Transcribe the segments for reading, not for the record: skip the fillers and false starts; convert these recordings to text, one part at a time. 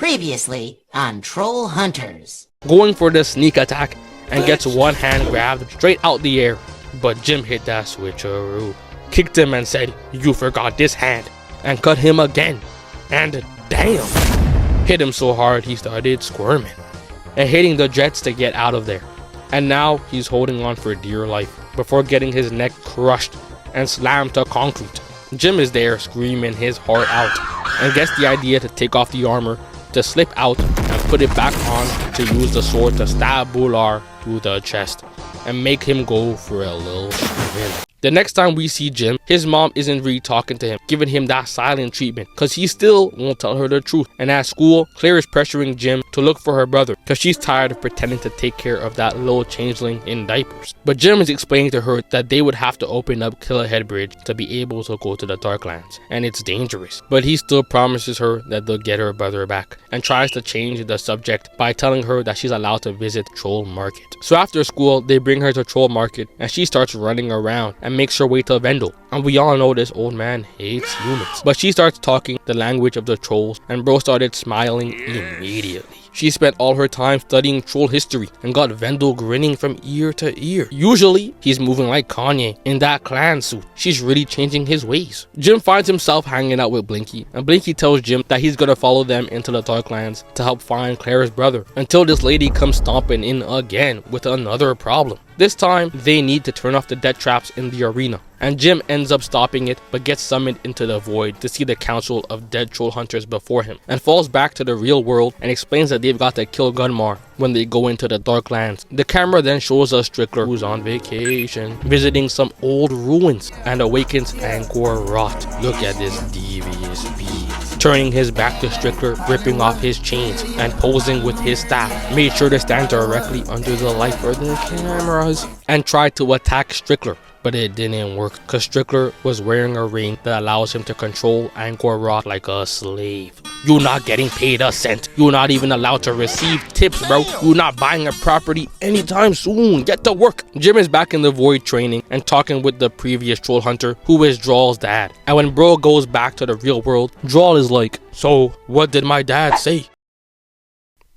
Previously on Trollhunters. Going for the sneak attack and gets one hand grabbed straight out the air. But Jim hit that switcheroo, kicked him and said, "You forgot this hand," and cut him again. And damn, hit him so hard he started squirming and hitting the jets to get out of there. And now he's holding on for dear life before getting his neck crushed and slammed to concrete. Jim is there screaming his heart out and gets the idea to take off the armor, to slip out and put it back on, to use the sword to stab Bular through the chest and make him go for a little swim. The next time we see Jim, his mom isn't really talking to him, giving him that silent treatment because he still won't tell her the truth. And at school, Claire is pressuring Jim to look for her brother because she's tired of pretending to take care of that little changeling in diapers. But Jim is explaining to her that they would have to open up Killahead Bridge to be able to go to the Darklands, and it's dangerous. But he still promises her that they'll get her brother back and tries to change the subject by telling her that she's allowed to visit Troll Market. So after school, they bring her to Troll Market and she starts running around and makes her way to Vendel. And we all know this old man hates humans. But she starts talking the language of the trolls and bro started smiling immediately. She spent all her time studying troll history and got Vendel grinning from ear to ear. Usually, he's moving like Kanye in that clan suit. She's really changing his ways. Jim finds himself hanging out with Blinky, and Blinky tells Jim that he's gonna follow them into the Darklands to help find Claire's brother until this lady comes stomping in again with another problem. This time, they need to turn off the death traps in the arena, and Jim ends up stopping it but gets summoned into the void to see the council of dead troll hunters before him, and falls back to the real world and explains that they've got to kill Gunmar when they go into the Darklands. The camera then shows us Strickler, who's on vacation, visiting some old ruins, and awakens Angor Rot. Look at this devious beast. Turning his back to Strickler, ripping off his chains, and posing with his staff. Made sure to stand directly under the light for the cameras, and tried to attack Strickler. But it didn't work because Strickler was wearing a ring that allows him to control Angor Rot like a slave. You're not getting paid a cent. You're not even allowed to receive tips, bro. You're not buying a property anytime soon. Get to work. Jim is back in the void training and talking with the previous troll hunter, who is Drawl's dad. And when bro goes back to the real world, Drawl is like, "So what did my dad say?"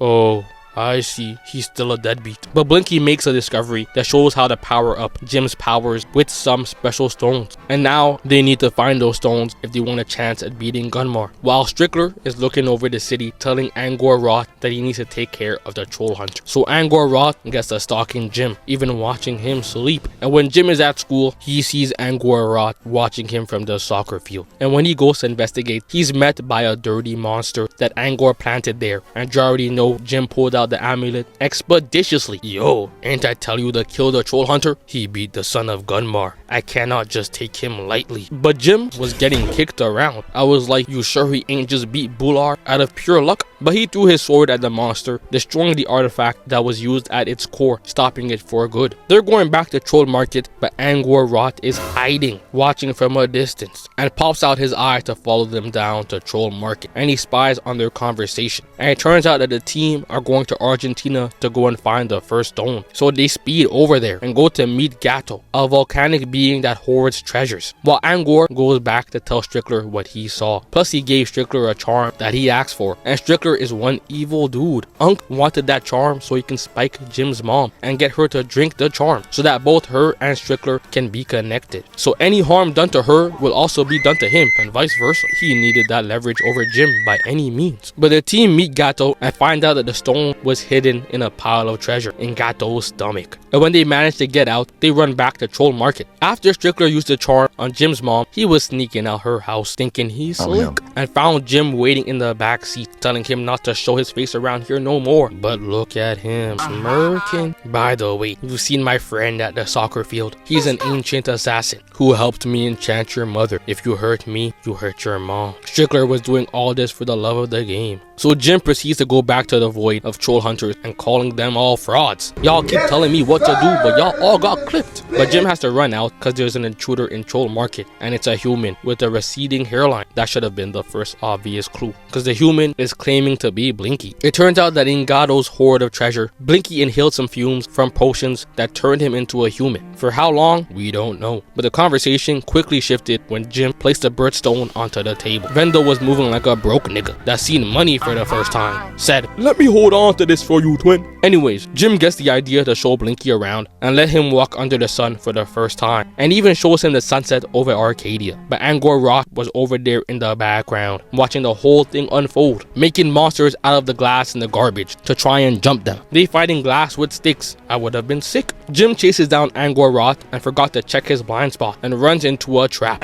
"Oh, I see, he's still a deadbeat." But Blinky makes a discovery that shows how to power up Jim's powers with some special stones. And now they need to find those stones if they want a chance at beating Gunmar. While Strickler is looking over the city, telling Angor Rot that he needs to take care of the troll hunter. So Angor Rot gets to stalking Jim, even watching him sleep. And when Jim is at school, he sees Angor Rot watching him from the soccer field. And when he goes to investigate, he's met by a dirty monster that Angor planted there. And you already know Jim pulled out the amulet expeditiously. "Yo, ain't I tell you to kill the troll hunter? He beat the son of Gunmar. I cannot just take him lightly." But Jim was getting kicked around. I was like, "You sure he ain't just beat Bular out of pure luck?" But he threw his sword at the monster, destroying the artifact that was used at its core, stopping it for good. They're going back to Troll Market, but Angor Rot is hiding, watching from a distance, and pops out his eye to follow them down to Troll Market, and he spies on their conversation. And it turns out that the team are going to Argentina to go and find the first stone. So they speed over there and go to meet Gato, a volcanic being that hoards treasures, while Angor goes back to tell Strickler what he saw. Plus he gave Strickler a charm that he asked for, and Strickler is one evil dude. Unk wanted that charm so he can spike Jim's mom and get her to drink the charm so that both her and Strickler can be connected. So any harm done to her will also be done to him, and vice versa. He needed that leverage over Jim by any means. But the team meet Gato and find out that the stone was hidden in a pile of treasure in Gato's stomach. And when they manage to get out, they run back to Troll Market. After Strickler used the charm on Jim's mom, he was sneaking out her house thinking he's slick, and found Jim waiting in the back seat, telling him not to show his face around here no more. But look at him smirking. By the way, you've seen my friend at the soccer field. He's an ancient assassin who helped me enchant your mother. If you hurt me, you hurt your mom. Strickler was doing all this for the love of the game. So Jim proceeds to go back to the void of troll hunters and calling them all frauds. Y'all keep telling me what to do, but y'all all got clipped. But Jim has to run out because there's an intruder in Troll Market, and it's a human with a receding hairline. That should have been the first obvious clue, because the human is claiming claiming to be Blinky. It turns out that in Gado's hoard of treasure, Blinky inhaled some fumes from potions that turned him into a human. For how long? We don't know. But the conversation quickly shifted when Jim placed a birthstone onto the table. Vendo was moving like a broke nigga that seen money for the first time. Said, "Let me hold on to this for you, twin." Anyways, Jim gets the idea to show Blinky around and let him walk under the sun for the first time, and even shows him the sunset over Arcadia. But Angor Rot was over there in the background, watching the whole thing unfold, making monsters out of the glass in the garbage to try and jump them. They fighting glass with sticks. I would have been sick. Jim chases down Angor Rot and forgot to check his blind spot and runs into a trap.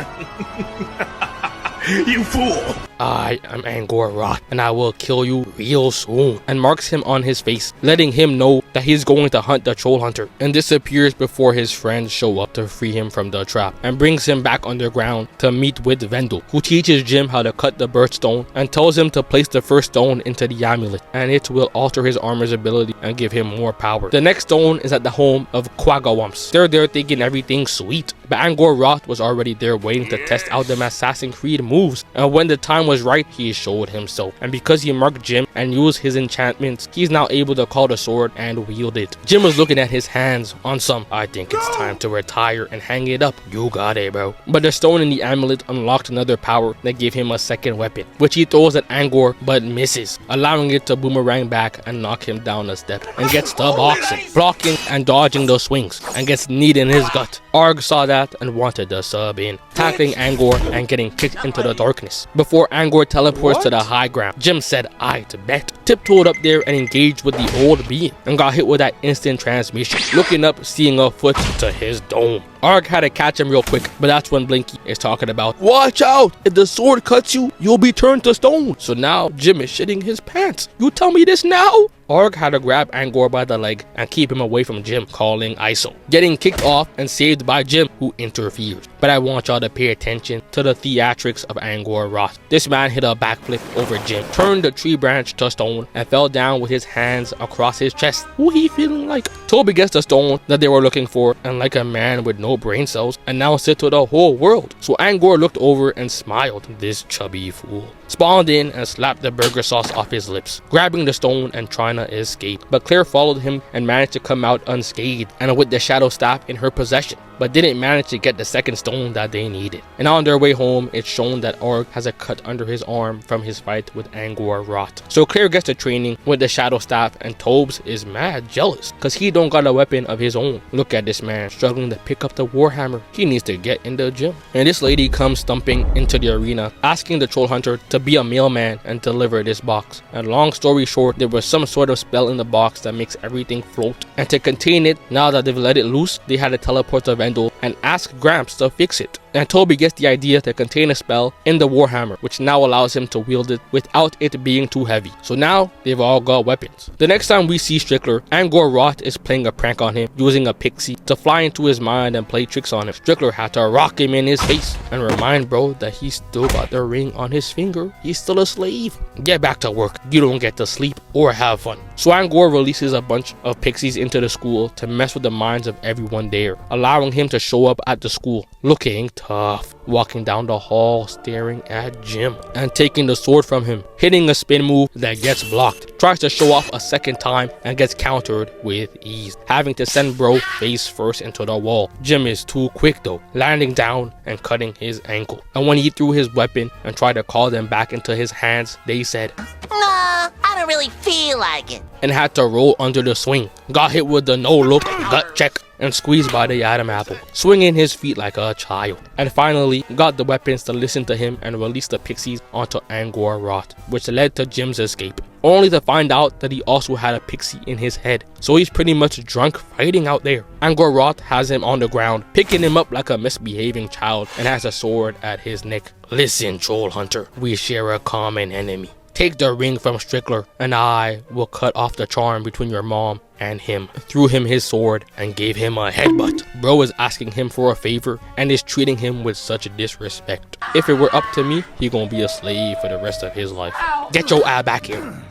You fool! I am Angor Rot, and I will kill you real soon, and marks him on his face, letting him know that he's going to hunt the troll hunter, and disappears before his friends show up to free him from the trap, and brings him back underground to meet with Vendel, who teaches Jim how to cut the birthstone and tells him to place the first stone into the amulet, and it will alter his armor's ability and give him more power. The next stone is at the home of Quagaw. They're there thinking everything's sweet, but Angor Rot was already there waiting to test out them Assassin's Creed moves, and when the time was right, he showed himself. And because he marked Jim and used his enchantments, he's now able to call the sword and wield it. Jim was looking at his hands on some, I think it's time to retire and hang it up. You got it, bro. But the stone in the amulet unlocked another power that gave him a second weapon, which he throws at Angor but misses, allowing it to boomerang back and knock him down a step, and gets the boxing, blocking and dodging the swings, and gets kneed in his gut. Arg saw that and wanted to sub in, tackling Angor and getting kicked into the darkness. Before Angor teleports to the high ground, Jim said, "I bet," tiptoed up there and engaged with the old being, and got hit with that instant transmission, looking up, seeing a foot to his dome. Arg had to catch him real quick, but that's when Blinky is talking about, "Watch out, if the sword cuts you, you'll be turned to stone." So now Jim is shitting his pants. You tell me this now? Arg had to grab Angor by the leg and keep him away from Jim, calling ISO, getting kicked off and saved by Jim, who interferes. But I want y'all to pay attention to the theatrics of Angor Rot. This man hit a backflip over Jim, turned the tree branch to stone, and fell down with his hands across his chest. Who he feeling like? Toby gets the stone that they were looking for, and like a man with no brain cells, announced it to the whole world. So Angor looked over and smiled. This chubby fool spawned in and slapped the burger sauce off his lips, grabbing the stone and trying to escape. But Claire followed him and managed to come out unscathed and with the shadow staff in her possession, but didn't manage to get the second stone that they needed. And on their way home, it's shown that Arg has a cut under his arm from his fight with Angor Rot. So Claire gets to training with the shadow staff, and Tobes is mad jealous because he don't got a weapon of his own. Look at this man struggling to pick up the warhammer. He needs to get in the gym. And this lady comes stumping into the arena, asking the troll hunter to be a mailman and deliver this box. And long story short, there was some sort of spell in the box that makes everything float, and to contain it, now that they've let it loose, they had to teleport to Vendel and ask Gramps to fix it. And Toby gets the idea to contain a spell in the warhammer, which now allows him to wield it without it being too heavy. So now they've all got weapons. The next time we see Strickler, Angor Rot is playing a prank on him, using a pixie to fly into his mind and play tricks on him. Strickler had to rock him in his face and remind bro that he's still got the ring on his finger. He's still a slave. Get back to work. You don't get to sleep or have fun. So Angor releases a bunch of pixies into the school to mess with the minds of everyone there, allowing him to show up at the school looking tough, walking down the hall staring at Jim and taking the sword from him, hitting a spin move that gets blocked, tries to show off a second time and gets countered with ease, having to send bro face first into the wall. Jim is too quick though, landing down and cutting his ankle. And when he threw his weapon and tried to call them back into his hands, they said, Nah, I don't really feel like it. And had to roll under the swing. Got hit with the no look gut check and squeezed by the Adam apple, swinging his feet like a child. And finally got the weapons to listen to him and release the pixies onto Angor Rot, which led to Jim's escape, only to find out that he also had a pixie in his head. So he's pretty much drunk fighting out there. Angor Rot has him on the ground, picking him up like a misbehaving child, and has a sword at his neck. Listen, troll hunter, we share a common enemy. Take the ring from Strickler, and I will cut off the charm between your mom and him. Threw him his sword and gave him a headbutt. Bro is asking him for a favor and is treating him with such disrespect. If it were up to me, he gonna be a slave for the rest of his life. Get your eye back here.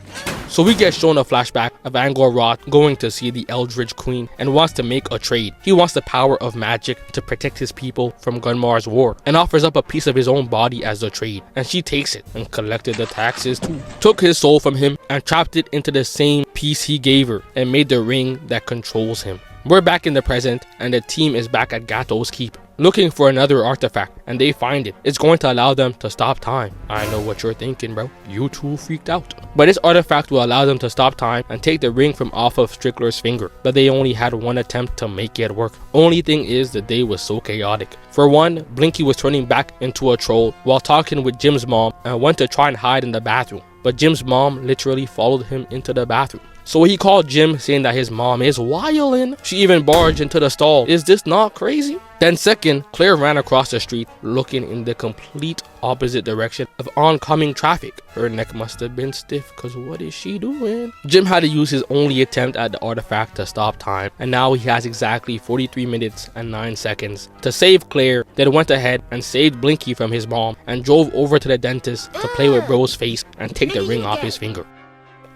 So we get shown a flashback of Angor Rot going to see the Eldritch Queen and wants to make a trade. He wants the power of magic to protect his people from Gunmar's war and offers up a piece of his own body as a trade, and she takes it and collected the taxes too. Took his soul from him and trapped it into the same piece he gave her and made the ring that controls him. We're back in the present and the team is back at Gato's keep looking for another artifact, and they find it. It's going to allow them to stop time. I know what you're thinking, bro. You too freaked out. But this artifact will allow them to stop time and take the ring from off of Strickler's finger. But they only had one attempt to make it work. Only thing is, the day was so chaotic. For one, Blinky was turning back into a troll while talking with Jim's mom and went to try and hide in the bathroom. But Jim's mom literally followed him into the bathroom. So he called Jim saying that his mom is wildin'. She even barged into the stall. Is this not crazy? Then second, Claire ran across the street looking in the complete opposite direction of oncoming traffic. Her neck must have been stiff, cause what is she doing? Jim had to use his only attempt at the artifact to stop time, and now he has exactly 43 minutes and 9 seconds to save Claire. Then went ahead and saved Blinky from his mom and drove over to the dentist to play with bro's face and take the ring off his finger.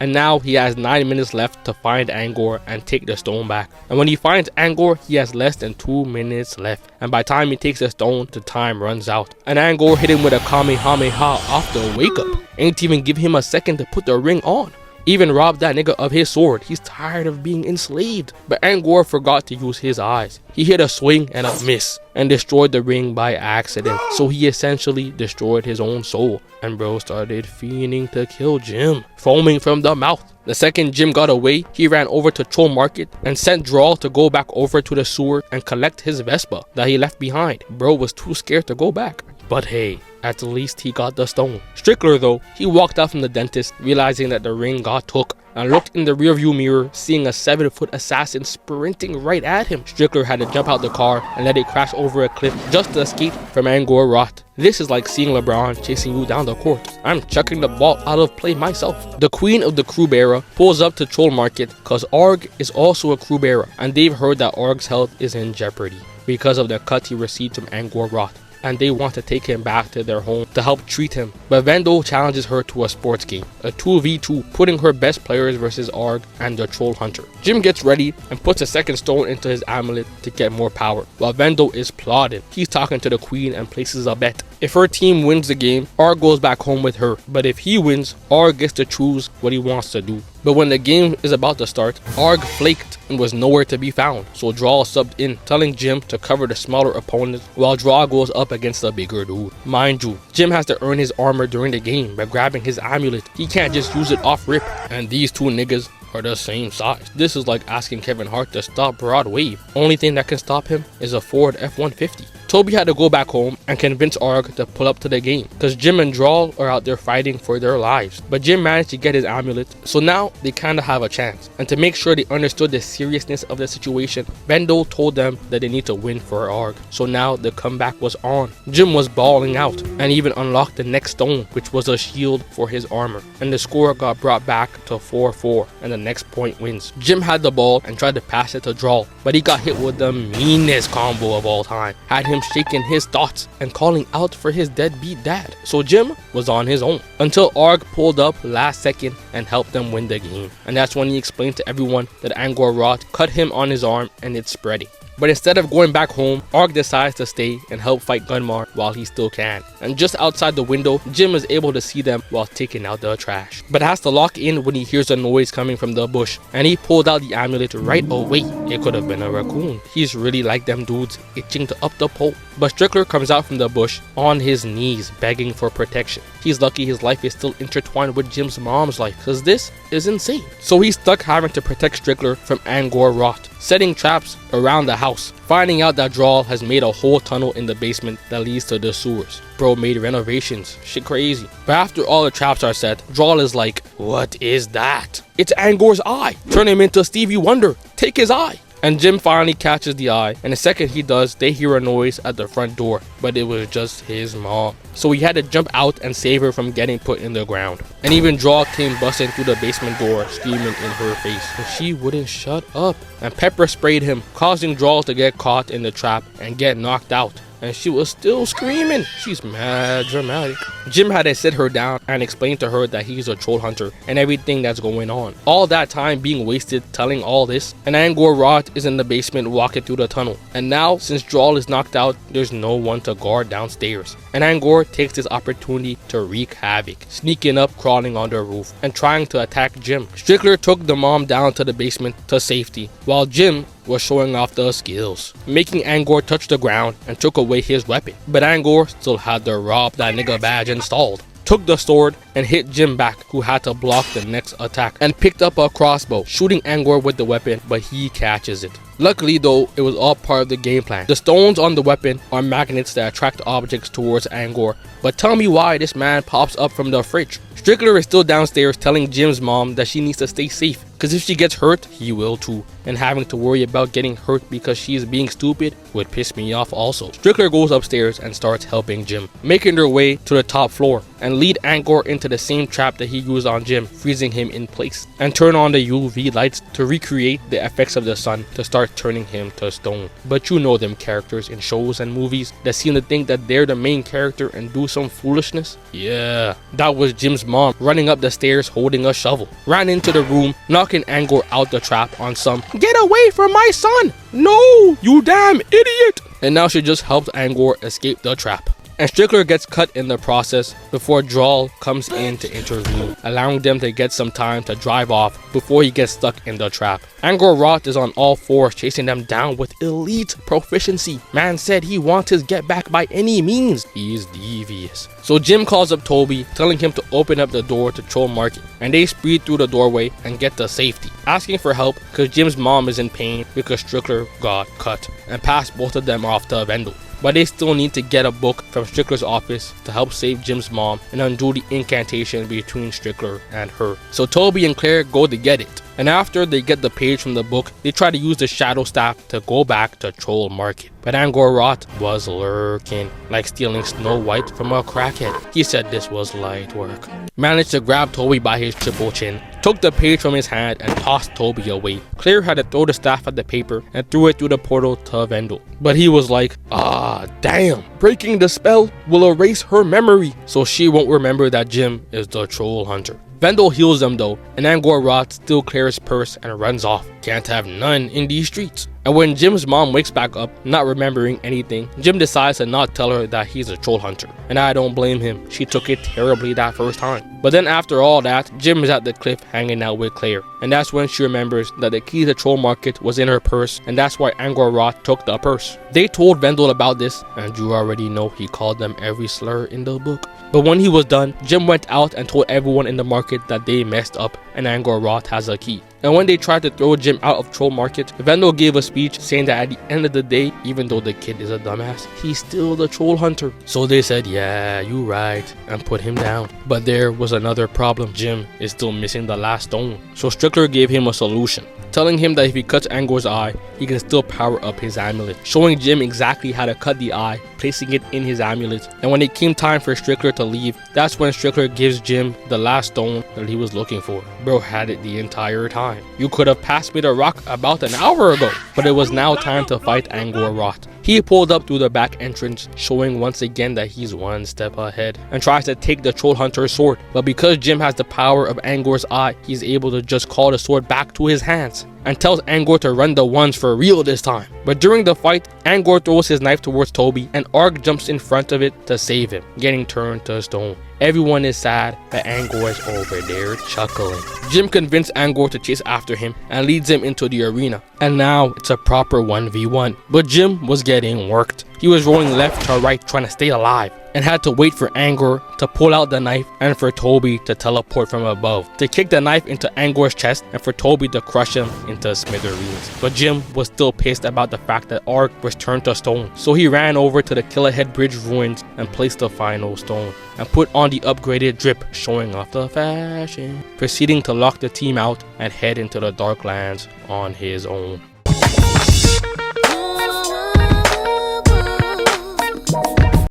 And now he has 9 minutes left to find Angor and take the stone back. And when he finds Angor, he has less than 2 minutes left. And by the time he takes the stone, the time runs out. And Angor hit him with a Kamehameha off the wake up. Ain't even give him a second to put the ring on. Even robbed that nigga of his sword. He's tired of being enslaved. But Angor forgot to use his eyes. He hit a swing and a miss and destroyed the ring by accident. So he essentially destroyed his own soul. And bro started fiending to kill Jim, foaming from the mouth. The second Jim got away, he ran over to Troll Market and sent Drawl to go back over to the sewer and collect his Vespa that he left behind. Bro was too scared to go back. But hey, at least he got the stone. Strickler though, he walked out from the dentist realizing that the ring got took and looked in the rearview mirror seeing a 7-foot assassin sprinting right at him. Strickler had to jump out the car and let it crash over a cliff just to escape from Angor Rot. This is like seeing LeBron chasing you down the court. I'm chucking the ball out of play myself. The queen of the crew bearer pulls up to Troll Market cause Arg is also a crew bearer and they've heard that Arg's health is in jeopardy because of the cut he received from Angor Rot. And they want to take him back to their home to help treat him. But Vendo challenges her to a sports game, a 2v2, putting her best players versus Arg and the Troll Hunter. Jim gets ready and puts a second stone into his amulet to get more power, while Vendo is plotting. He's talking to the queen and places a bet. If her team wins the game, Arg goes back home with her. But if he wins, Arg gets to choose what he wants to do. But when the game is about to start, Arg flaked and was nowhere to be found. So Draw subbed in, telling Jim to cover the smaller opponent while Draw goes up against the bigger dude. Mind you, Jim has to earn his armor during the game by grabbing his amulet. He can't just use it off rip. And these two niggas are the same size. This is like asking Kevin Hart to stop Broad Wave. Only thing that can stop him is a Ford F-150. Toby had to go back home and convince Arg to pull up to the game because Jim and Drawl are out there fighting for their lives. But Jim managed to get his amulet, so now they kinda have a chance. And to make sure they understood the seriousness of the situation, Vendo told them that they need to win for Arg. So now the comeback was on. Jim was balling out and even unlocked the next stone, which was a shield for his armor. And the score got brought back to 4-4 and the next point wins. Jim had the ball and tried to pass it to Drawl, but he got hit with the meanest combo of all time. Had him shaking his thoughts and calling out for his deadbeat dad. So Jim was on his own until Arg pulled up last second and helped them win the game. And that's when he explained to everyone that Angor Rot cut him on his arm and it's spreading. But instead of going back home, Arg decides to stay and help fight Gunmar while he still can. And just outside the window, Jim is able to see them while taking out the trash. But has to lock in when he hears a noise coming from the bush. And he pulled out the amulet right away. It could have been a raccoon. He's really like them dudes itching to up the pole. But Strickler comes out from the bush on his knees begging for protection. He's lucky his life is still intertwined with Jim's mom's life, cause this is insane. So he's stuck having to protect Strickler from Angor Rot, setting traps around the house, finding out that Drawl has made a whole tunnel in the basement that leads to the sewers. Bro made renovations, shit crazy. But after all the traps are set, Drawl is like, what is that? It's Angor's eye. Turn him into Stevie Wonder. Take his eye. And Jim finally catches the eye, and the second he does, they hear a noise at the front door, but it was just his mom. So he had to jump out and save her from getting put in the ground. And even Draw came busting through the basement door, screaming in her face, and she wouldn't shut up. And pepper sprayed him, causing Draw to get caught in the trap and get knocked out. and she was still screaming. She's mad dramatic. Jim had to sit her down and explain to her that he's a troll hunter and everything that's going on. All that time being wasted telling all this, and Angor Rot is in the basement walking through the tunnel. And now, since Droll is knocked out, there's no one to guard downstairs. And Angor takes this opportunity to wreak havoc, sneaking up, crawling on the roof, and trying to attack Jim. Strickler took the mom down to the basement to safety, while Jim was showing off the skills, making Angor touch the ground and took away his weapon. But Angor still had the rob that nigga badge installed, took the sword and hit Jim back, who had to block the next attack, and picked up a crossbow, shooting Angor with the weapon, but he catches it. Luckily though, it was all part of the game plan. The stones on the weapon are magnets that attract objects towards Angor, but tell me why this man pops up from the fridge. Strickler is still downstairs telling Jim's mom that she needs to stay safe, because if she gets hurt, he will too. And having to worry about getting hurt because she's being stupid would piss me off also. Strickler goes upstairs and starts helping Jim, making their way to the top floor and lead Angor into the same trap that he used on Jim, freezing him in place, and turn on the UV lights to recreate the effects of the sun to start turning him to stone. But you know them characters in shows and movies that seem to think that they're the main character and do some foolishness. Yeah, that was Jim's mom running up the stairs holding a shovel, ran into the room, knocking Angor out the trap on some "Get away from my son! No, you damn idiot!" And now she just helped Angor escape the trap. And Strickler gets cut in the process before Droll comes in to intervene, allowing them to get some time to drive off before he gets stuck in the trap. Angor Rot is on all fours chasing them down with elite proficiency. Man said he wants his get back by any means. He's devious. So Jim calls up Toby, telling him to open up the door to Troll Market, and they speed through the doorway and get to safety, asking for help because Jim's mom is in pain because Strickler got cut, and pass both of them off to Vendel. But they still need to get a book from Strickler's office to help save Jim's mom and undo the incantation between Strickler and her. So Toby and Claire go to get it. And after they get the page from the book, they try to use the shadow staff to go back to Troll Market. But Angor Rot was lurking, like stealing Snow White from a crackhead. He said this was light work. Managed to grab Toby by his triple chin, took the page from his hand and tossed Toby away. Claire had to throw the staff at the paper and threw it through the portal to Vendel. But he was like, ah damn, breaking the spell will erase her memory, so she won't remember that Jim is the troll hunter. Vendel heals them though, and Angor Rot steals Claire's purse and runs off. Can't have none in these streets. And when Jim's mom wakes back up, not remembering anything, Jim decides to not tell her that he's a troll hunter. And I don't blame him, she took it terribly that first time. But then after all that, Jim is at the cliff hanging out with Claire. And that's when she remembers that the key to Troll Market was in her purse, and that's why Angor Rot took the purse. They told Vendel about this, and you already know he called them every slur in the book. But when he was done, Jim went out and told everyone in the market that they messed up and Angor Rot has a key. And when they tried to throw Jim out of Troll Market, Vendel gave a speech saying that at the end of the day, even though the kid is a dumbass, he's still the troll hunter. So they said, yeah, you right, and put him down. But there was another problem. Jim is still missing the last stone. So Strickler gave him a solution, telling him that if he cuts Angor's eye, he can still power up his amulet, showing Jim exactly how to cut the eye, placing it in his amulet. And when it came time for Strickler to leave, that's when Strickler gives Jim the last stone that he was looking for. Bro had it the entire time. You could have passed me the rock about an hour ago. But it was now time to fight Angor Rot. He pulled up through the back entrance, showing once again that he's one step ahead, and tries to take the troll hunter's sword. But because Jim has the power of Angor's eye, he's able to just call the sword back to his hands, and tells Angor to run the ones for real this time. But during the fight, Angor throws his knife towards Toby, and Arg jumps in front of it to save him, getting turned to stone. Everyone is sad, but Angor is over there chuckling. Jim convinced Angor to chase after him and leads him into the arena. And now it's a proper 1v1. But Jim was getting worked. He was rolling left to right trying to stay alive, and had to wait for Angor to pull out the knife and for Toby to teleport from above, to kick the knife into Angor's chest and for Toby to crush him into smithereens. But Jim was still pissed about the fact that Arg was turned to stone, so he ran over to the Killerhead Bridge ruins and placed the final stone, and put on the upgraded drip, showing off the fashion, proceeding to lock the team out and head into the Darklands on his own.